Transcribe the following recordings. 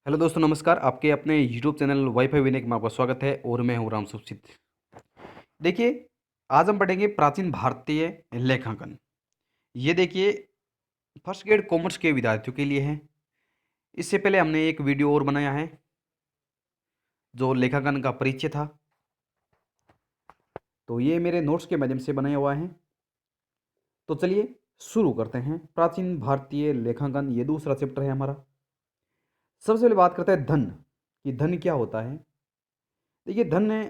Hello दोस्तों, नमस्कार। आपके अपने यूट्यूब चैनल वाईफाई विनय में आपका स्वागत है और मैं हूं राम सुखसित। देखिए, आज हम पढ़ेंगे प्राचीन भारतीय लेखांकन। ये देखिए, फर्स्ट ग्रेड कॉमर्स के विद्यार्थियों के लिए है। इससे पहले हमने एक वीडियो और बनाया है जो लेखांकन का परिचय था। तो ये मेरे नोट्स के माध्यम से बनाया हुआ है। तो चलिए शुरू करते हैं। प्राचीन भारतीय लेखांकन, ये दूसरा चैप्टर है हमारा। सबसे पहले बात करते हैं धन कि धन क्या होता है। देखिए, धन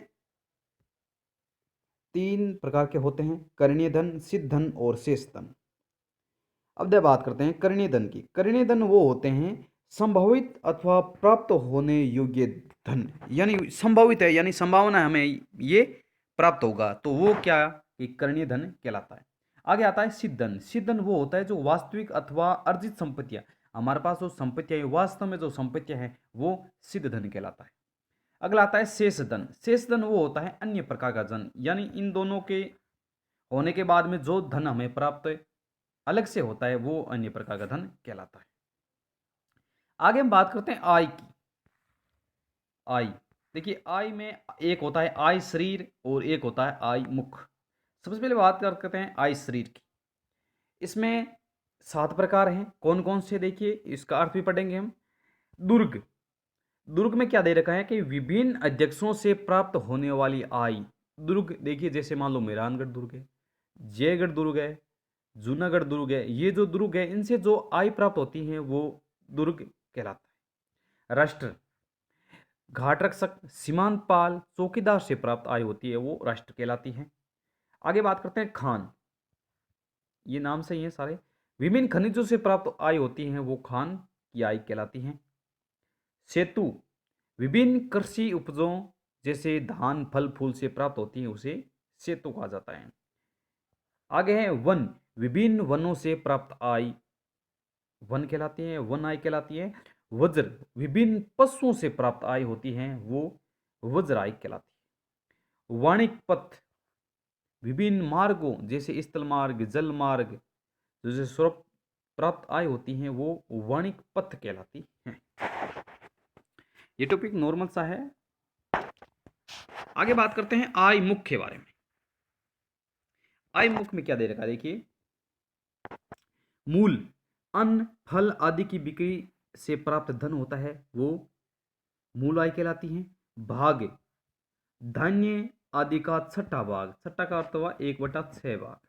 तीन प्रकार के होते हैं: करणीय धन, सिद्ध धन और शेष धन। अब जब बात करते हैं करणीय धन की, करणीय धन वो होते हैं संभावित अथवा प्राप्त होने योग्य धन, यानी संभावित है, यानी संभावना है हमें ये प्राप्त होगा, तो वो क्या, ये करणीय धन कहलाता है। आगे आता है सिद्ध धन। सिद्ध धन वो होता है जो वास्तविक अथवा अर्जित संपत्तियां, हमारे पास जो संपत्तियां वास्तव में जो संपत्तियां हैं वो सिद्ध धन कहलाता है। अगला आता है शेष धन। शेष धन वो होता है अन्य प्रकार का धन, यानी इन दोनों के होने के बाद में जो धन हमें प्राप्त अलग से होता है वो अन्य प्रकार का धन कहलाता है। आगे हम बात करते हैं आय की। आय, देखिए, आय में एक होता है आय शरीर और एक होता है आय मुख। सबसे पहले बात करते हैं आय शरीर की। इसमें 7 प्रकार हैं। कौन कौन से, देखिए इसका अर्थ भी पढ़ेंगे हम। दुर्ग, दुर्ग में क्या दे रखा है कि विभिन्न अध्यक्षों से प्राप्त होने वाली आय। दुर्ग देखिए, जैसे मान लो मेहरानगढ़ दुर्ग है, जयगढ़ दुर्ग है, जूनागढ़ दुर्ग है, ये जो दुर्ग है इनसे जो आय प्राप्त होती है वो दुर्ग कहलाता है। राष्ट्र, घाट रक्षक, सीमांत पाल, चौकीदार से प्राप्त आय होती है वो राष्ट्र कहलाती है। आगे बात करते हैं खान। ये नाम से ही है सारे। विभिन्न खनिजों से प्राप्त आय होती है वो खान की आय कहलाती है। सेतु, विभिन्न कृषि उपजों जैसे धान फल फूल से प्राप्त होती है उसे सेतु कहा जाता है। आगे है वन, विभिन्न वनों से प्राप्त आय वन कहलाती है, वन आय कहलाती है। वज्र, विभिन्न पशुओं से प्राप्त आय होती है वो वज्र आय कहलाती है। वाणिक पथ, विभिन्न मार्गों जैसे स्थल मार्ग, जल मार्ग जैसे स्वरूप प्राप्त आय होती है वो वाणिक पथ कहलाती है। ये टॉपिक नॉर्मल सा है। आगे बात करते हैं आय मुख के बारे में। आय मुख में क्या दे रखा है, देखिए, मूल, अन्न फल आदि की बिक्री से प्राप्त धन होता है वो मूल आय कहलाती है। भाग, धान्य आदि का छठा भाग, छठा का अर्थ हुआ 1/6 भाग,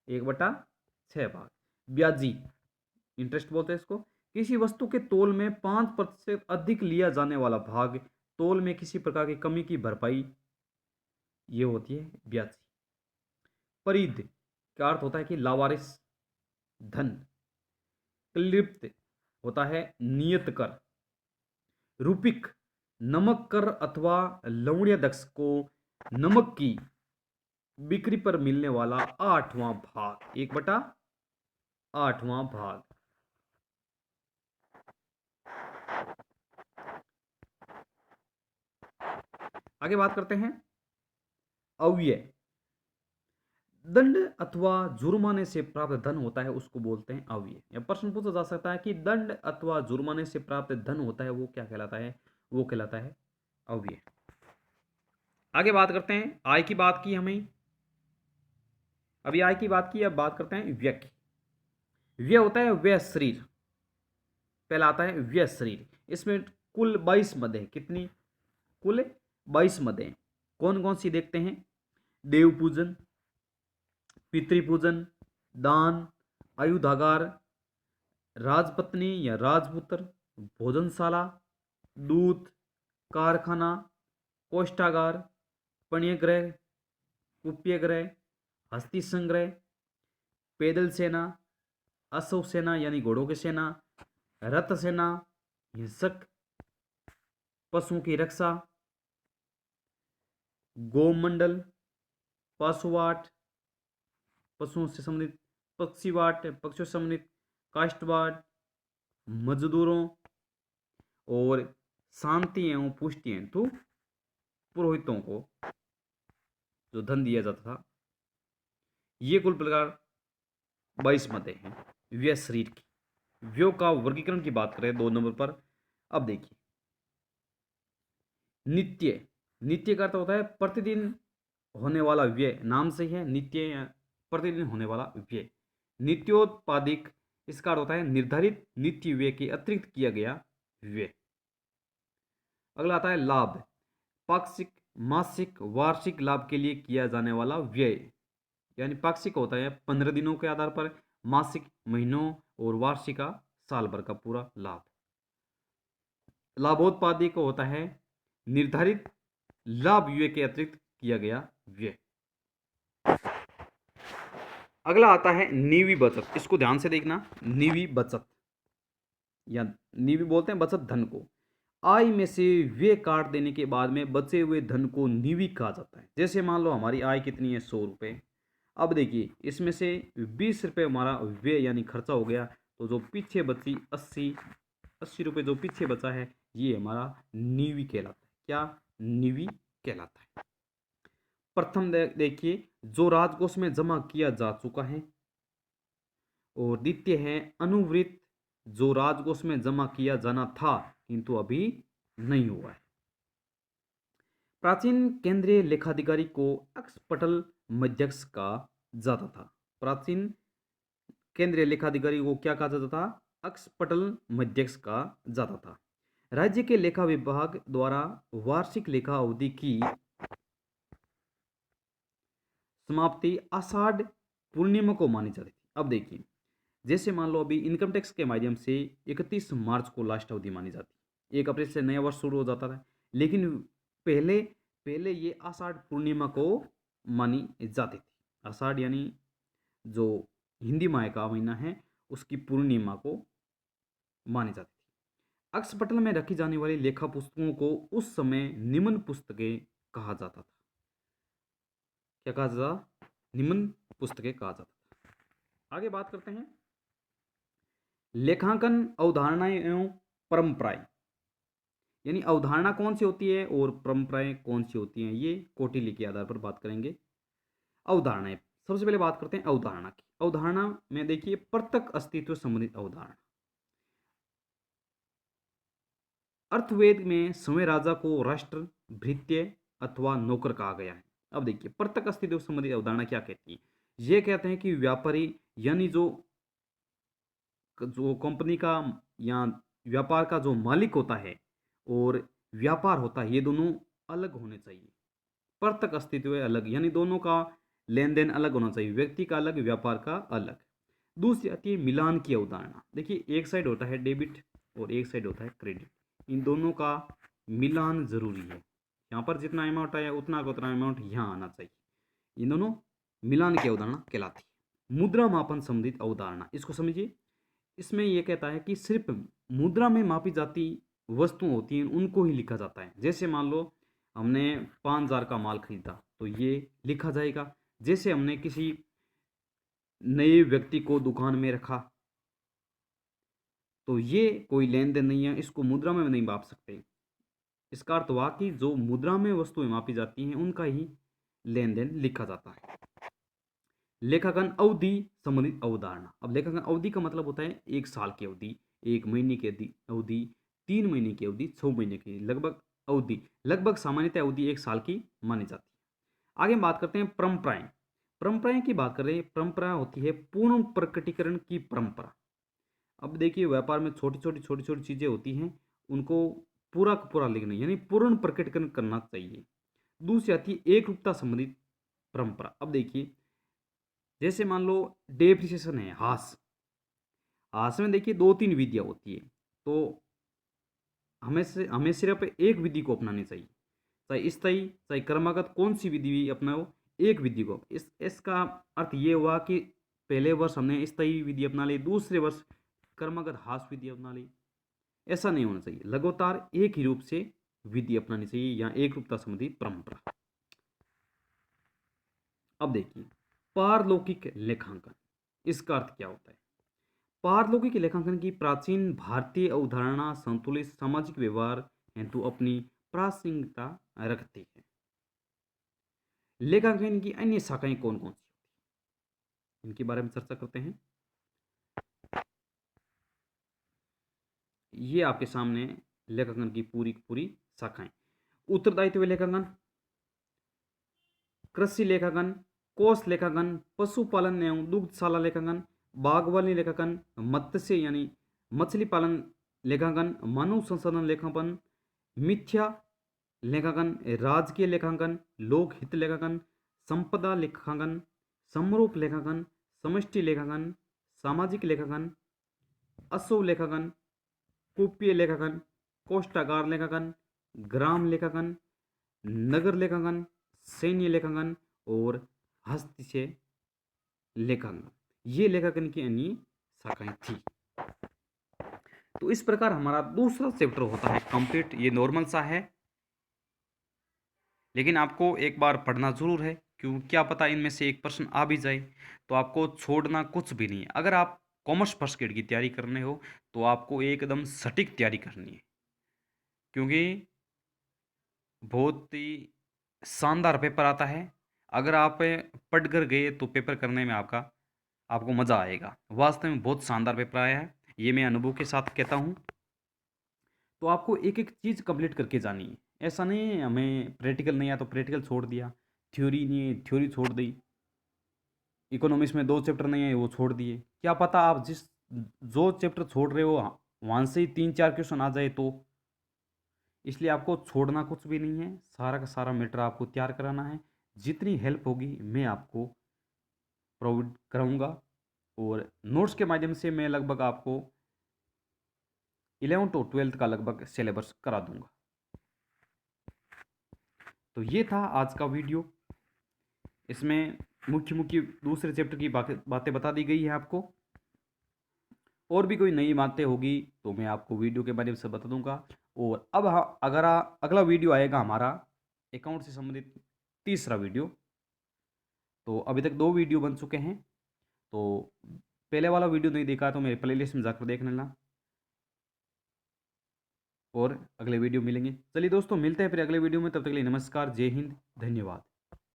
1/6 भाग। ब्याजी, इंटरेस्ट बोलते हैं इसको, किसी वस्तु के तोल में 5% अधिक लिया जाने वाला भाग, तोल में किसी प्रकार की कमी की भरपाई, ये होती है ब्याजी। परिध का अर्थ होता है कि लावारिस धन। क्लिप्त होता है नियत कर। रूपिक, नमक कर अथवा लवणीय दक्ष को नमक की बिक्री पर मिलने वाला 8वां भाग, 1/8वां भाग। आगे बात करते हैं अव्यय। दंड अथवा जुर्माने से प्राप्त धन होता है उसको बोलते हैं अव्यय। या प्रश्न पूछा जा सकता है कि दंड अथवा जुर्माने से प्राप्त धन होता है वो क्या कहलाता है, वो कहलाता है अव्यय। आगे बात करते हैं आय की बात की हमें, अभी आय की बात की, अब बात करते हैं व्यय की। व्यय होता है व्यय शरीर। पहला आता है व्यय शरीर। इसमें कुल 22 मदें हैं। कितनी? कुल 22 मदें हैं। कौन कौन सी देखते हैं? देव पूजन, पितृपूजन, दान, आयुधागार, राजपत्नी या राजपुत्र, भोजनशाला, दूत, कारखाना, कोष्ठागार, पण्यग्रह, कुप्यग्रह, हस्ती संग्रह, पैदल सेना, अश्व सेना यानी घोड़ों की सेना, रथ सेना, हिंसक पशुओं की रक्षा, गोमंडल, पशुवाट, पशुओं से संबंधित, पक्षीवाट, पक्षियों से संबंधित, काष्ठवाट, मजदूरों और शांति एवं पुष्टि हेतु पुरोहितों को जो धन दिया जाता था। ये कुल प्रकार 22 मदें हैं व्यय शरीर की। व्ययों का वर्गीकरण की बात करें 2 नंबर पर। अब देखिए, नित्य, नित्य का अर्थ होता है प्रतिदिन होने वाला व्यय, नाम से ही है नित्य, प्रतिदिन होने वाला व्यय। नित्योत्पादिक, इसका अर्थ होता है निर्धारित नित्य व्यय के अतिरिक्त किया गया व्यय। अगला आता है लाभ, पाक्षिक, मासिक, वार्षिक लाभ के लिए किया जाने वाला व्यय। यानी पाक्षिक होता है 15 दिनों के आधार पर, मासिक महीनों, और वार्षिक का साल भर का पूरा लाभ। लाभोत्पादी को होता है निर्धारित लाभ व्यय के अतिरिक्त किया गया व्यय। अगला आता है निवी बचत, इसको ध्यान से देखना। निवी बचत या निवी बोलते हैं बचत धन को। आय में से व्यय काट देने के बाद में बचे हुए धन को निवी कहा जाता है। जैसे मान लो हमारी आय कितनी है, 100 रुपये। अब देखिए, इसमें से 20 रुपये हमारा व्यय यानी खर्चा हो गया, तो जो पीछे बची 80 रुपये जो पीछे बचा है, ये हमारा निवी कहलाता है। क्या? निवी कहलाता है। प्रथम देखिए, जो राजकोष में जमा किया जा चुका है, और द्वितीय है अनुवृत्त, जो राजकोष में जमा किया जाना था किंतु अभी नहीं हुआ है। प्राचीन केंद्रीय लेखाधिकारी को अक्षपटल मध्यस्थ कहा जाता था। प्राचीन केंद्रीय लेखाधिकारी को क्या कहा जाता था? अक्षपटल मध्यस्थ कहा जाता था। राज्य के लेखा विभाग द्वारा वार्षिक लेखा अवधि की समाप्ति आषाढ़ पूर्णिमा को मानी जाती थी। अब देखिए, जैसे मान लो अभी इनकम टैक्स के माध्यम से 31 मार्च को लास्ट अवधि मानी जाती, 1 अप्रैल से नया वर्ष शुरू हो जाता था। लेकिन पहले पहले ये आषाढ़ पूर्णिमा को मानी जाती थी। आषाढ़ यानी जो हिंदी माह का महीना है, उसकी पूर्णिमा को मानी जाती थी। अक्षपटल में रखी जाने वाली लेखा पुस्तकों को उस समय निम्न पुस्तकें कहा जाता था। क्या कहा जाता? निम्न पुस्तकें कहा जाता था। आगे बात करते हैं लेखांकन अवधारणाएं एवं परंपराएं। यानी अवधारणा कौन सी होती है और परंपराएं कौन सी होती हैं, ये कौटिल्य के आधार पर बात करेंगे। अवधारणाएं, सबसे पहले बात करते हैं अवधारणा की। अवधारणा में देखिए, प्रत्यक्ष अस्तित्व संबंधित अवधारणा। अर्थवेद में समय राजा को राष्ट्र, भृत्य अथवा नौकर कहा गया है। अब देखिए, प्रत्यक्ष अस्तित्व संबंधित अवधारणा क्या कहती है? ये कहते हैं कि व्यापारी यानी जो जो कंपनी का या व्यापार का जो मालिक होता है और व्यापार होता है, ये दोनों अलग होने चाहिए। प्रत्यक्ष अस्तित्व है अलग, यानी दोनों का लेन देन अलग होना चाहिए, व्यक्ति का अलग, व्यापार का अलग। दूसरी आती है मिलान की अवधारणा। देखिए, एक साइड होता है डेबिट और एक साइड होता है क्रेडिट, इन दोनों का मिलान जरूरी है। यहाँ पर जितना अमाउंट आया उतना का उतना अमाउंट यहाँ आना चाहिए। इन दोनों मिलान की अवधारणा कहलाती है। मुद्रा मापन संबंधित अवधारणा, इसको समझिए। इसमें यह कहता है कि सिर्फ मुद्रा में मापी जाती वस्तुएं होती हैं, उनको ही लिखा जाता है। जैसे मान लो हमने 5,000 का माल खरीदा, तो ये लिखा जाएगा। जैसे हमने किसी नए व्यक्ति को दुकान में रखा, तो ये कोई लेन देन नहीं है, इसको मुद्रा में नहीं माप सकते। इसका अर्थ हुआ कि जो मुद्रा में वस्तुएं मापी जाती हैं, उनका ही लेन देन लिखा जाता है। लेखांकन अवधि संबंधित अवधारणा। अब लेखांकन अवधि का मतलब होता है 1 साल की अवधि, 1 महीने की अवधि, 3 महीने की अवधि, 6 महीने की लगभग अवधि। लगभग सामान्यतः अवधि 1 साल की मानी जाती है। आगे हम बात करते हैं परंपराएं। परंपराएं की बात करें, परंपरा होती है पूर्ण प्रकटीकरण की परंपरा। अब देखिए, व्यापार में छोटी छोटी चीजें होती हैं, उनको पूरा का पूरा लिखना, यानी पूर्ण प्रकटीकरण करना चाहिए। दूसरी आती है एक रूपता संबंधित परंपरा। अब देखिए, जैसे मान लो डेप्रिसिएशन है, हास, हास में देखिए 2-3 विधियां होती है, तो हमें सिर्फ एक विधि को अपनानी चाहिए, चाहे स्थायी चाहे क्रमागत, कौन सी विधि भी अपनाओ, एक विधि को। इसका अर्थ ये हुआ कि पहले वर्ष हमने स्थायी विधि अपना ली, दूसरे वर्ष क्रमागत हास विधि अपना ली। ऐसा नहीं होना चाहिए, लगातार एक ही रूप से विधि अपनानी चाहिए, या एक रूपता संबंधी परंपरा। अब देखिए, पारलौकिक लेखांकन, इसका अर्थ क्या होता है? पारलौकिक लेखांकन की प्राचीन भारतीय अवधारणा संतुलित सामाजिक व्यवहार हेतु अपनी प्रासंगिकता रखती है। लेखांकन की अन्य शाखाएं कौन कौन सी, इनके बारे में चर्चा करते हैं। ये आपके सामने लेखांकन की पूरी पूरी शाखाएं। उत्तरदायित्व लेखांकन, कृषि लेखांकन, कोष लेखांकन, पशुपालन एवं दुग्धशाला लेखांकन, बागवानी लेखांकन, मत्स्य यानी मछली पालन लेखांकन, मानव संसाधन लेखांकन, मिथ्या लेखांकन, राजकीय लेखांकन, लोकहित लेखांकन, संपदा लेखांकन, समरूप लेखांकन, समष्टि लेखांकन, सामाजिक लेखांकन, अशुभ लेखांकन, कुपीय लेखांकन, कोष्ठागार लेखांकन, ग्राम लेखांकन, नगर लेखांकन, सैन्य लेखांकन और हस्तक्षेप लेखांकन। ये लेखांकन की अन्य शाखाएं थी। तो इस प्रकार हमारा दूसरा चैप्टर होता है कंप्लीट। ये नॉर्मल सा है, लेकिन आपको एक बार पढ़ना जरूर है, क्यों क्या पता इनमें से एक प्रश्न आ भी जाए। तो आपको छोड़ना कुछ भी नहीं है। अगर आप कॉमर्स फर्स्ट ग्रेड की तैयारी करने हो तो आपको एकदम सटीक तैयारी करनी है, क्योंकि बहुत ही शानदार पेपर आता है। अगर आप पढ़ कर गए तो पेपर करने में आपको मज़ा आएगा। वास्तव में बहुत शानदार पेपर आया है, ये मैं अनुभव के साथ कहता हूँ। तो आपको एक एक चीज़ कंप्लीट करके जानी है। ऐसा नहीं है हमें प्रैक्टिकल नहीं आया तो प्रैक्टिकल छोड़ दिया, थ्योरी नहीं है थ्योरी छोड़ दी, इकोनॉमिक्स में 2 चैप्टर नहीं है वो छोड़ दिए। क्या पता आप जो चैप्टर छोड़ रहे हो वहाँ से ही 3-4 क्वेश्चन आ जाए तो। इसलिए आपको छोड़ना कुछ भी नहीं है, सारा का सारा मैटर आपको तैयार कराना है। जितनी हेल्प होगी मैं आपको प्रोवाइड कराऊंगा, और नोट्स के माध्यम से मैं लगभग आपको 11th और 12th का लगभग सिलेबस करा दूंगा। तो ये था आज का वीडियो। इसमें मुख्य मुख्य दूसरे चैप्टर की बातें बता दी गई है आपको। और भी कोई नई बातें होगी तो मैं आपको वीडियो के माध्यम से बता दूंगा। और अब अगर अगला वीडियो आएगा हमारा अकाउंट से संबंधित तीसरा वीडियो। तो अभी तक 2 वीडियो बन चुके हैं, तो पहले वाला वीडियो नहीं देखा तो मेरे प्लेलिस्ट में जाकर देख लेना, और अगले वीडियो मिलेंगे। चलिए दोस्तों, मिलते हैं फिर अगले वीडियो में। तब तक के लिए नमस्कार, जय हिंद, धन्यवाद।